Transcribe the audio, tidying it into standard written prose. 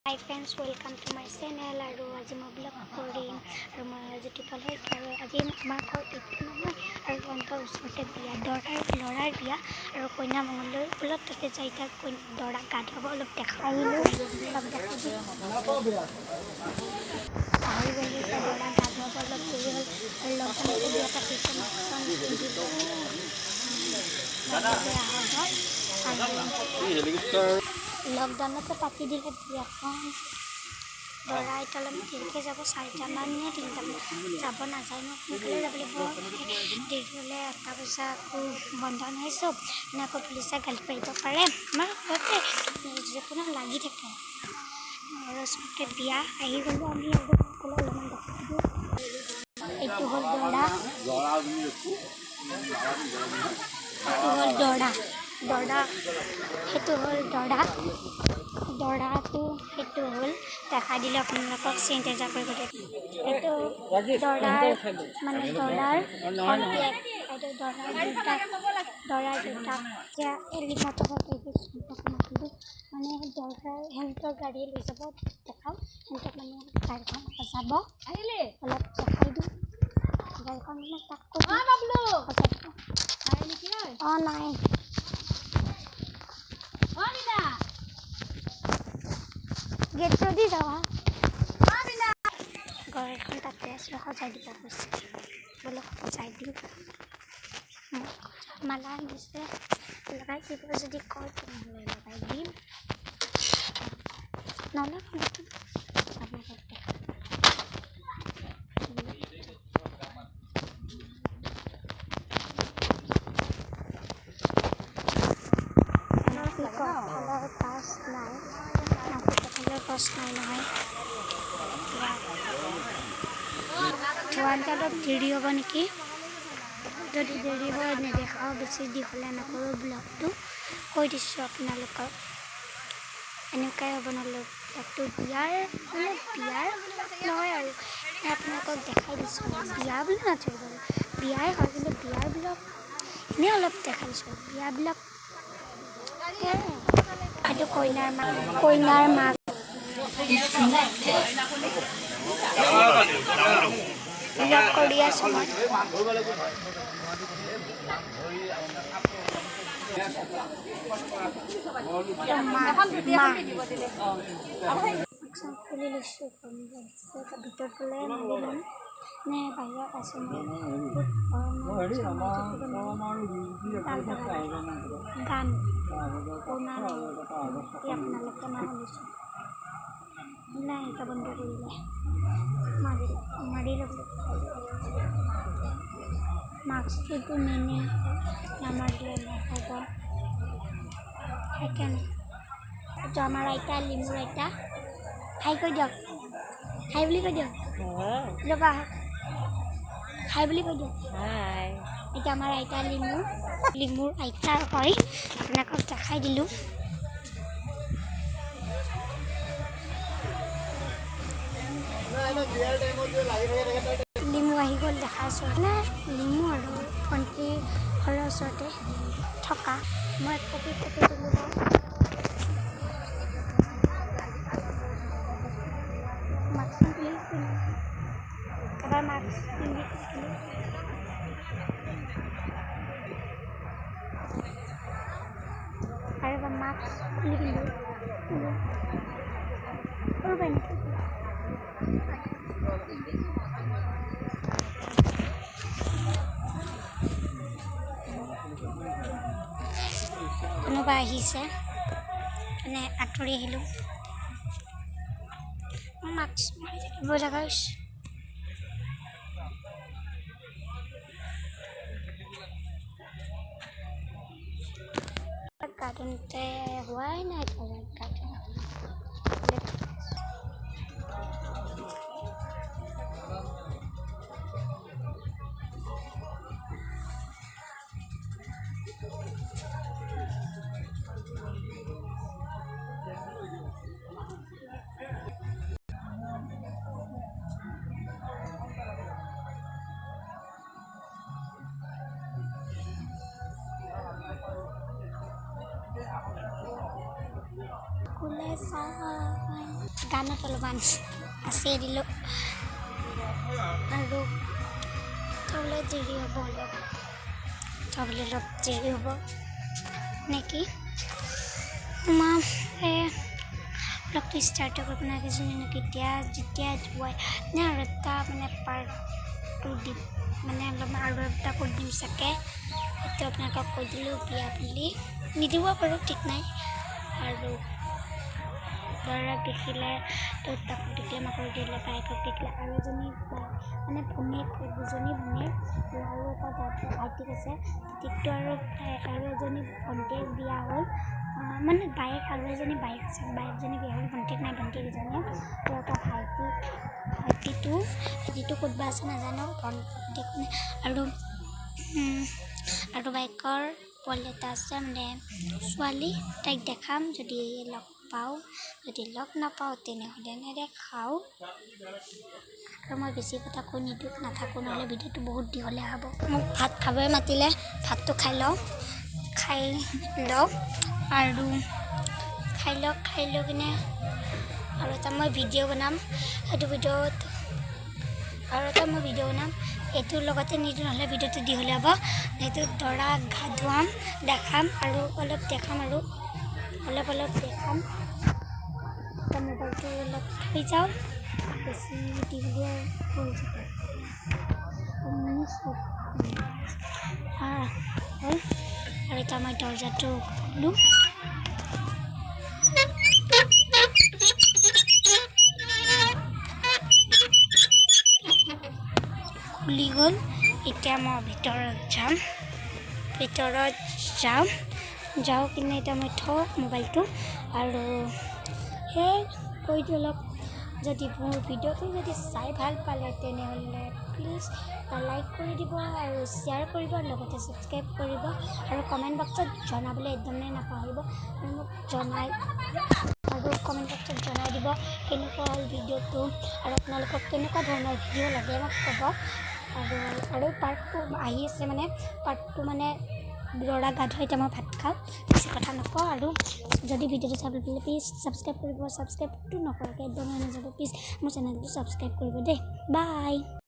Hi friends, welcome to my channel. আৰু আজি মই ব্লগ কৰিম আৰু মই জ্যোতিপাল আৰু আজি আমাৰ ঘৰত এইটো নহয় আৰু অন্তৰ ওচৰতে বিয়া ল'ৰাৰ বিয়া আৰু কইনা মঙলদৈ ফুলত তাতে যাই তাক দৰাক গা ধুৱাব অলপ দেখাই আহিলোঁ অলপ দেখাই দিওঁ আহি গ'লোঁ এতিয়া দৰাক গা ধুৱাব অলপ দেৰি হ'ল আৰু লকডাউনতে বিয়া পাতিছে লকডাউনতে পাতি দিলে বিয়াখন দৰা এতিয়া অলপ দেৰিকৈ যাব 4টামান নে 3টামান যাব নাযায় ন সোনকালে যাব লাগিব দেৰি হ'লে 8টা বজা আকৌ বন্ধ নহয় চব মানে আকৌ পুলিচে গালি পাৰিব পাৰে আমাৰ ঘৰতে যিকোনো লাগি থাকে আৰু ওচৰতে বিয়া আহি গ'লোঁ আমি আৰু সকলো অলপমান দেখাই দিওঁ এইটো হ'ল দৰাটো সেইটো হ'ল দেখাই দিলে আপোনালোকক চেনিটাইজাৰ কৰিব দিয়ে এইটো দৰাৰ মানে দৰাৰ দেউতাক এতিয়া এলি মটৰচাইকেল মানে দৰাৰ সিহঁতৰ গাড়ী লৈ যাব দেখাওঁ সিহঁতক মানে গাড়ীখন সজাব আহিলে অলপ দেখাই দিওঁ গাড়ীখন মানে তাক অঁ নাই গেটটো দি যাবা গাড়ীখন তাতে আছে সজাই দিব কৈছে বোলে সজাই দিওঁ মালা দিছে লগাই দিব যদি কয় তেনেহ'লে লগাই দিম নহ'লে গছ নাই নহয় ধোৱানতে অলপ দেৰি হ'ব নেকি যদি দেৰি হয় নেদেখাওঁ বেছি দীঘলীয়া নকৰোঁ ব্লগটো কৈ দিছোঁ আপোনালোকক এনেকুৱাই হ'ব নহ'লে ব্লগটো বিয়াৰ নহয় আৰু আপোনালোকক দেখাই দিছোঁ বিয়া বুলি নাথাকিব বিয়াই হয় কিন্তু বিয়াৰ ব্লগ এনেই অলপ দেখাই দিছোঁ বিয়াবিলাক এইটো কইনাৰ মাক ব্লগ কৰি আছোঁ মই খুলি লৈছোঁ ভিতৰত গ'লে মাৰি ল'ম নে বাহিৰত আছোঁ মই গান শুনা নাই আপোনালোকে মই শুনিছোঁ নাই এটা বন্ধ কৰিলে মাৰি ল'ব মাস্কটো নিনে নামাৰিলে নহ'ব সেইকাৰণে এইটো আমাৰ আইতা লিমুৰ আইতা হাই কৈ দিয়ক হাই বুলি কৈ দিয়ক ৰ'বা হাই বুলি কৈ দিয়ক এতিয়া আমাৰ আইতা লিমুৰ আইতা হয় আপোনালোকক দেখাই দিলোঁ লিমু আহি গ'ল দেখাইছোঁ মানে লিমু আৰু ভণ্টি ঘৰৰ ওচৰতে থকা মই কপি তুলিব মাস্ক পিন্ধি এবাৰ মাস্ক পিন্ধি আৰু এবাৰ মাস্ক খুলি পিন্ধো কোনোবা আহিছে মানে আঁতৰি আহিলোঁ মাস্ক মাৰি থাকিব লগা হৈছে গাৰ্ডেনতে হোৱাই নাই গাৰ্ডেন কাণত অলপমান আছে দিলোঁ আৰু থ'বলৈ দেৰি হ'ব অলপ দেৰি হ'ব নেকি ব্লগটো ষ্টাৰ্ট কৰিব নাগিছিলোঁ নেকি যেতিয়া ধুৱাই নে আৰু এটা মানে পাৰ্টটো দিম মানে অলপমান আৰু এটা কৰি দিম চাগে সেইটো আপোনালোকক কৈ দিলোঁ বিয়া বুলি নিদিব পাৰোঁ ঠিক নাই আৰু ল'ৰাক দেখিলে দেউতাকক দেখিলে মাকক দেখিলে বায়েকক দেখিলে আৰু এজনী মানে ভনীয়েক দুজনী ভনীয়েক আৰু এটা ভাইটিক আছে ভাইটিকটো আৰু এজনী ভণ্টিয়েক বিয়া হ'ল মানে বায়েক আৰু এজনী বায়েক আছে বায়েকজনী বিয়া হ'ল ভণ্টিয়েক নাই ভণ্টিয়েক এজনী আৰু এটা ভাইটিটো ক'তবা আছে নাজানো ভণ্টিয়েক আৰু বায়েকৰ পোৱালি এটা আছে মানে ছোৱালী তাইক দেখাম যদি লগ পাওঁ যদি লগ নাপাওঁ তেনেহ'লে নেদেখাওঁ আৰু মই বেছি কথা কৈ নাথাকোঁ নহ'লে ভিডিঅ'টো বহুত দীঘলীয়া হ'ব মোক ভাত খাবই মাতিলে ভাতটো খাই লওঁ আৰু খাই লৈ কিনে আৰু এটা মই ভিডিঅ' বনাম এইটোৰ লগতে নিদিওঁ নহ'লে ভিডিঅ'টো দীঘলীয়া হ'ব সেইটো দৰাক গা ধুৱাম দেখাম আৰু অলপ দেখাম মোবাইলটো অলপ থৈ যাওঁ বেছি দীঘলীয়া হ'ল আৰু এতিয়া মই দৰজাটো খোলোঁ খুলি গ'ল এতিয়া মই ভিতৰত যাওঁ কিনে এতিয়া মই থওঁ মোবাইলটো আৰু সেই কৈ দিওঁ অলপ যদি মোৰ ভিডিঅ'টো যদি চাই ভাল পালে তেনেহ'লে প্লিজ লাইক কৰি দিব আৰু শ্বেয়াৰ কৰিব লগতে ছাবস্ক্ৰাইব কৰিব আৰু কমেণ্ট বক্সত জনাবলৈ একদমেই নাপাহৰিব আৰু মোক জনাই দিব কেনেকুৱা হ'ল ভিডিঅ'টো আৰু আপোনালোকক কেনেকুৱা ধৰণৰ ভিডিঅ' লাগে মোক ক'ব আৰু পাৰ্টটো আহি আছে মানে পাৰ্টটো মানে ল'ৰা গা ধুৱাই এতিয়া মই ভাত খাওঁ বেছি কথা নকওঁ আৰু যদি ভিডিঅ'টো চাই পেলাই প্লিজ ছাবস্ক্ৰাইব কৰিব ছাবস্ক্ৰাইবটো নকৰাকৈ একদমেই নাযাব প্লিজ মোৰ চেনেলটো ছাবস্ক্ৰাইব কৰিব দেই বাই